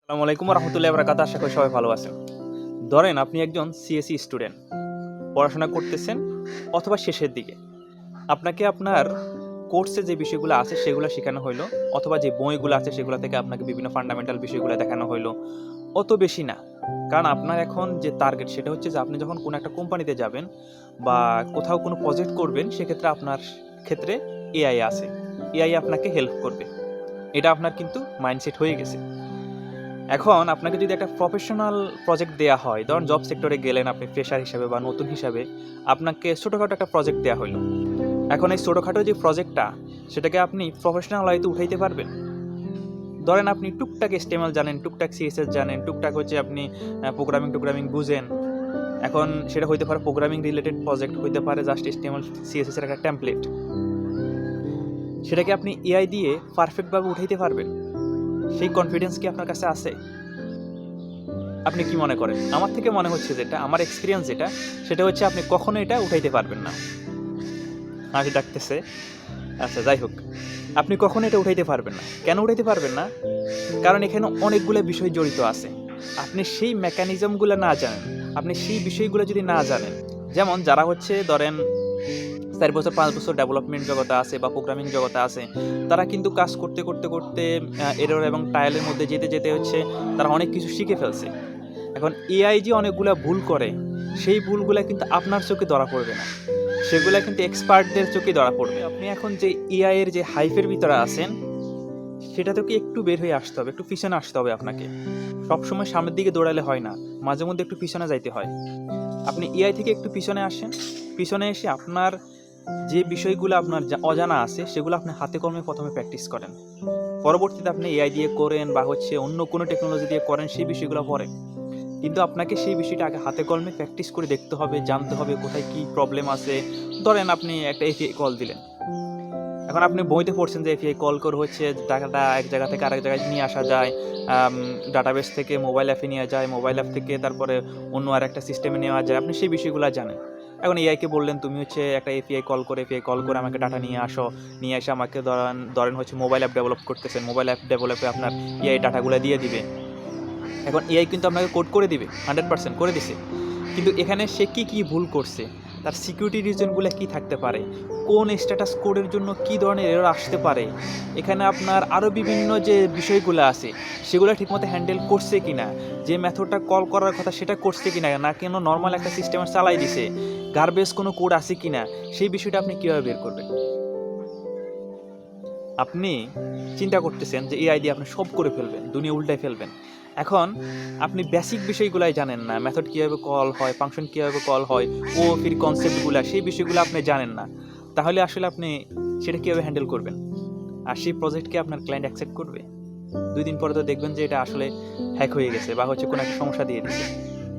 আসসালামু আলাইকুম রহমতুল্লাহি ওয়া বারাকাতুহু। আশা করি সবাই ভালো আছেন। ধরেন আপনি একজন সিএসসি স্টুডেন্ট, পড়াশোনা করতেছেন অথবা শেষের দিকে। আপনাকে আপনার কোর্সে যে বিষয়গুলো আছে সেগুলো শেখানো হইলো, অথবা যে বইগুলো আছে সেগুলো থেকে আপনাকে বিভিন্ন ফান্ডামেন্টাল বিষয়গুলো দেখানো হইলো। অত বেশি না, কারণ আপনার এখন যে টার্গেট সেটা হচ্ছে যে আপনি যখন কোনো একটা কোম্পানিতে যাবেন বা কোথাও কোনো প্রজেক্ট করবেন, সেক্ষেত্রে আপনার ক্ষেত্রে এআই আছে। এআই আপনাকে হেল্প করবে। এটা আপনার কিন্তু মাইন্ডসেট হয়ে গেছে। এখন আপনাকে যদি একটা প্রফেশনাল প্রজেক্ট দেয়া হয়, ধরুন জব সেক্টরে গেলেন আপনি ফ্রেশার হিসাবে বা নতুন হিসাবে, আপনাকে ছোটোখাটো একটা প্রজেক্ট দেওয়া হলো। এখন এই ছোটোখাটো যে প্রজেক্টটা, সেটাকে আপনি প্রফেশনাল হয়তো উঠাইতে পারবেন। ধরেন আপনি টুকটাক এসটিএমএল জানেন, টুকটাক সিএসএস জানেন, টুকটাক হচ্ছে আপনি প্রোগ্রামিং বুঝেন। এখন সেটা হইতে পারে প্রোগ্রামিং রিলেটেড প্রজেক্ট, হইতে পারে জাস্ট এসটিএমএল সিএসএস এর একটা টেমপ্লেট। সেটাকে আপনি এআই দিয়ে পারফেক্টভাবে উঠাইতে পারবেন। সেই কনফিডেন্স কি আপনার কাছে আছে? আপনি কি মনে করেন? আমার থেকে মনে হচ্ছে, যেটা আমার এক্সপিরিয়েন্স যেটা, সেটা হচ্ছে আপনি কখনো এটা উঠাইতে পারবেন না। হাসি ডাকতেছে। আচ্ছা, যাই হোক, আপনি কখনো এটা উঠাইতে পারবেন না। কেন উঠাইতে পারবেন না? কারণ এখানে অনেকগুলো বিষয় জড়িত আছে। আপনি সেই মেকানিজমগুলো না জানেন, আপনি সেই বিষয়গুলো যদি না জানেন, যেমন যারা হচ্ছে ধরেন 4 বছর 5 বছর ডেভেলপমেন্ট জগতে আছে বা প্রোগ্রামিং জগতে আছে, তারা কিন্তু কাজ করতে করতে করতে এরর এবং ট্রায়ালের মধ্যে যেতে যেতে হচ্ছে তারা অনেক কিছু শিখে ফেলছে। এখন এআই যে অনেকগুলা ভুল করে, সেই ভুলগুলা কিন্তু আপনার চোখে ধরা পড়বে না, সেগুলা কিন্তু এক্সপার্টদের চোখে ধরা পড়বে। আপনি এখন যে এআই এর যে হাইপের ভিতরে আছেন, সেটা থেকে একটু বের হয়ে আসতে হবে, একটু পিছনে আসতে হবে আপনাকে। সবসময় সামনের দিকে দৌড়ালে হয় না, মাঝে মধ্যে একটু পিছনে যাইতে হয়। আপনি এআই থেকে একটু পিছনে আসেন, পিছনে এসে আপনার যে বিষয়গুলো আপনার অজানা আছে সেগুলো আপনি হাতে কলমে প্রথমে প্র্যাকটিস করেন। পরবর্তীতে আপনি এআই দিয়ে করেন বা হচ্ছে অন্য কোনো টেকনোলজি দিয়ে করেন, সেই বিষয়গুলো পরে। কিন্তু আপনাকে সেই বিষয়টা আগে হাতে কলমে প্র্যাকটিস করে দেখতে হবে, জানতে হবে কোথায় কী প্রবলেম আছে। ধরেন আপনি একটা এপিআই কল দিলেন। এখন আপনি বইতে পড়ছেন যে এপিআই কল করে হচ্ছে ডাটাটা এক জায়গা থেকে আরেক জায়গায় নিয়ে আসা যায়, ডাটাবেস থেকে মোবাইল অ্যাপে নেওয়া যায়, মোবাইল অ্যাপ থেকে তারপরে অন্য আরেকটা সিস্টেমে নেওয়া যায়। আপনি সেই বিষয়গুলো জানেন। এখন এআইকে বললেন তুমি হচ্ছে একটা এপিআই কল করে আমাকে ডাটা নিয়ে আসো, নিয়ে এসে আমাকে ধরেন হচ্ছে মোবাইল অ্যাপ ডেভেলপ করতেছেন, মোবাইল অ্যাপ ডেভেলপে আপনার এআই ডাটাগুলো দিয়ে দিবে। এখন এআই কিন্তু আপনাকে কোড করে দিবে, 100% করে দিছে। কিন্তু এখানে সে কী ভুল করছে, তার সিকিউরিটি রিজনগুলো কী থাকতে পারে, কোন স্ট্যাটাস কোডের জন্য কী ধরনের এরর আসতে পারে, এখানে আপনার আরও বিভিন্ন যে বিষয়গুলো আছে সেগুলো ঠিকমতো হ্যান্ডেল করছে কি না, যে মেথডটা কল করার কথা সেটা করছে কি না, না কেন নর্মাল একটা সিস্টেমে চালাই দিছে, গার্বেজ কোনো কোড আছে কি না, সেই বিষয়টা আপনি কীভাবে বের করবেন? আপনি চিন্তা করতেছেন যে এআই দিয়ে আপনি সব করে ফেলবেন, দুনিয়া উল্টায় ফেলবেন। এখন আপনি বেসিক বিষয়গুলাই জানেন না, মেথড কীভাবে কল হয়, ফাংশন কীভাবে কল হয়, ও ফির কনসেপ্টগুলো, সেই বিষয়গুলো আপনি জানেন না। তাহলে আসলে আপনি সেটা কীভাবে হ্যান্ডেল করবেন? আর সেই প্রজেক্টকে আপনার ক্লায়েন্ট অ্যাকসেপ্ট করবে? 2 দিন পরে তো দেখবেন যে এটা আসলে হ্যাক হয়ে গেছে বা হচ্ছে কোনো একটা সমস্যা দিয়ে দিছে।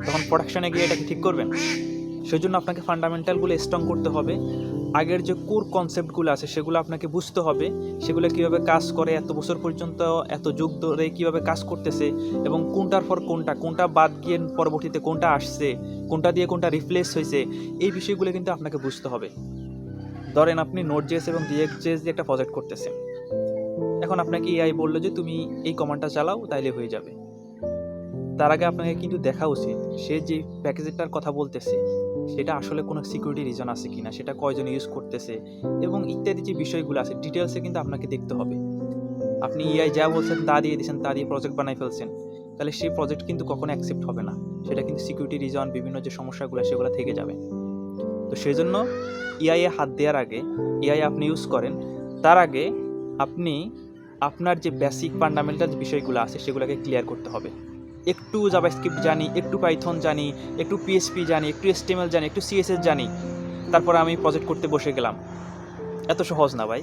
তখন প্রোডাকশনে গিয়ে এটাকে ঠিক করবেন? সেজন্য আপনাকে ফান্ডামেন্টালগুলো স্ট্রং করতে হবে। আগের যে কোর কনসেপ্টগুলো আছে সেগুলো আপনাকে বুঝতে হবে, সেগুলো কীভাবে কাজ করে, এত বছর পর্যন্ত এত যুগ ধরে কীভাবে কাজ করতেছে, এবং কোনটার পর কোনটা বাদ গিয়ে পরবর্তীতে কোনটা আসছে, কোনটা দিয়ে কোনটা রিপ্লেস হয়েছে, এই বিষয়গুলো কিন্তু আপনাকে বুঝতে হবে। ধরেন আপনি নোড.জেএস এবং রিঅ্যাক্ট.জেএস দিয়ে একটা প্রজেক্ট করতেছেন। এখন আপনাকে এআই বলল যে তুমি এই কমান্ডটা চালাও, তাইলে হয়ে যাবে। তার আগে আপনাকে কিন্তু দেখা উচিত সে যে প্যাকেজটার কথা বলতেছে সেটা আসলে কোনো সিকিউরিটি রিজন আছে কিনা, সেটা কয়জন ইউজ করতেছে, এবং ইত্যাদি যে বিষয়গুলো আছে ডিটেলসে কিন্তু আপনাকে দেখতে হবে। আপনি এআই যা বলছেন তা দিয়ে দিয়েছেন, তা দিয়ে প্রজেক্ট বানাই ফেলছেন, তাহলে সেই প্রজেক্ট কিন্তু কখনো অ্যাকসেপ্ট হবে না। সেটা কিন্তু সিকিউরিটি রিজন, বিভিন্ন যে সমস্যাগুলো সেগুলো থেকে যাবে। তো সেই জন্য এআই এ হাত দেওয়ার আগে, এআই আপনি ইউজ করেন, তার আগে আপনি আপনার যে বেসিক ফান্ডামেন্টাল বিষয়গুলো আছে সেগুলোকে ক্লিয়ার করতে হবে। একটু জাভাস্ক্রিপ্ট জানি, একটু পাইথন জানি, একটু পিএইচপি জানি, একটু এচটিএমএল জানি, একটু সিএসএস জানি, তারপরে আমি প্রজেক্ট করতে বসে গেলাম। এত সহজ না ভাই।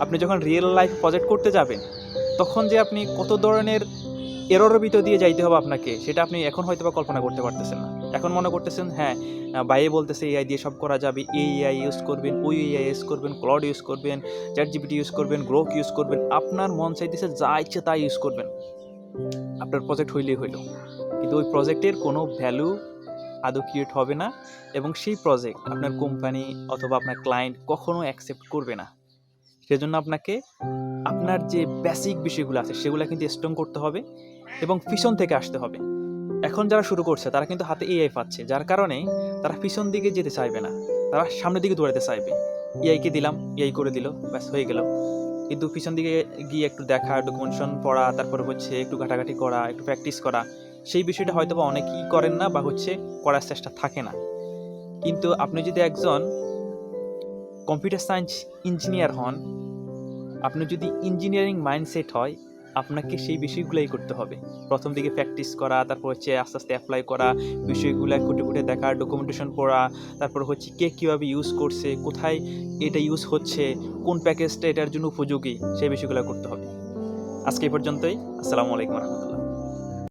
আপনি যখন রিয়েল লাইফ প্রজেক্ট করতে যাবেন, তখন যে আপনি কত ধরনের এররের ভিতর দিয়ে যাইতে হবে আপনাকে, সেটা আপনি এখন হয়তোবা কল্পনা করতে পারতেছেন না। এখন মনে করতেছেন হ্যাঁ, ভাইয়ে বলতেছে এআই দিয়ে সব করা যাবে, এই এআই ইউজ করবেন, ওই এআই ইউজ করবেন, ক্লাউড ইউজ করবেন, চ্যাটজিপিটি ইউজ করবেন, গ্রোক ইউজ করবেন, আপনার মন চাইতেছে যা ইচ্ছে তাই ইউজ করবেন। আপনার প্রজেক্ট হইলেই হইল, কিন্তু ওই প্রজেক্টের কোনো ভ্যালু আদৌ ক্রিয়েট হবে না, এবং সেই প্রজেক্ট আপনার কোম্পানি অথবা আপনার ক্লায়েন্ট কখনো অ্যাকসেপ্ট করবে না। সেজন্য আপনাকে আপনার যে বেসিক বিষয়গুলো আছে সেগুলো কিন্তু স্ট্রং করতে হবে, এবং পিছন থেকে আসতে হবে। এখন যারা শুরু করছে তারা কিন্তু হাতে এআই পাচ্ছে, যার কারণে তারা পিছন দিকে যেতে চাইবে না, তারা সামনের দিকে দৌড়াতে চাইবে। এআইকে দিলাম, এআই করে দিল, ব্যাস হয়ে গেল। কিন্তু পিছন দিকে গিয়ে একটু দেখা, ডকুমেন্টেশন পড়া, তারপরে হচ্ছে একটু ঘাটাঘাটি করা, একটু প্র্যাকটিস করা, সেই বিষয়টা হয়তো বা অনেকেই করেন না বা হচ্ছে করার চেষ্টা থাকে না। কিন্তু আপনি যদি একজন কম্পিউটার সায়েন্স ইঞ্জিনিয়ার হন, আপনি যদি ইঞ্জিনিয়ারিং মাইন্ডসেট হয়, আপনাকে সেই বিষয়গুলোই করতে হবে। প্রথম দিকে প্র্যাকটিস করা, তারপর হচ্ছে আস্তে আস্তে অ্যাপ্লাই করা, বিষয়গুলো খুঁটে খুঁটে দেখা, ডকুমেন্টেশন পড়া, তারপর হচ্ছে কে কীভাবে ইউজ করছে, কোথায় এটা ইউজ হচ্ছে, কোন প্যাকেজটা এটার জন্য উপযোগী, সেই বিষয়গুলো করতে হবে। আজকে এই পর্যন্তই। আসসালামু আলাইকুম রহমতুল্লাহ।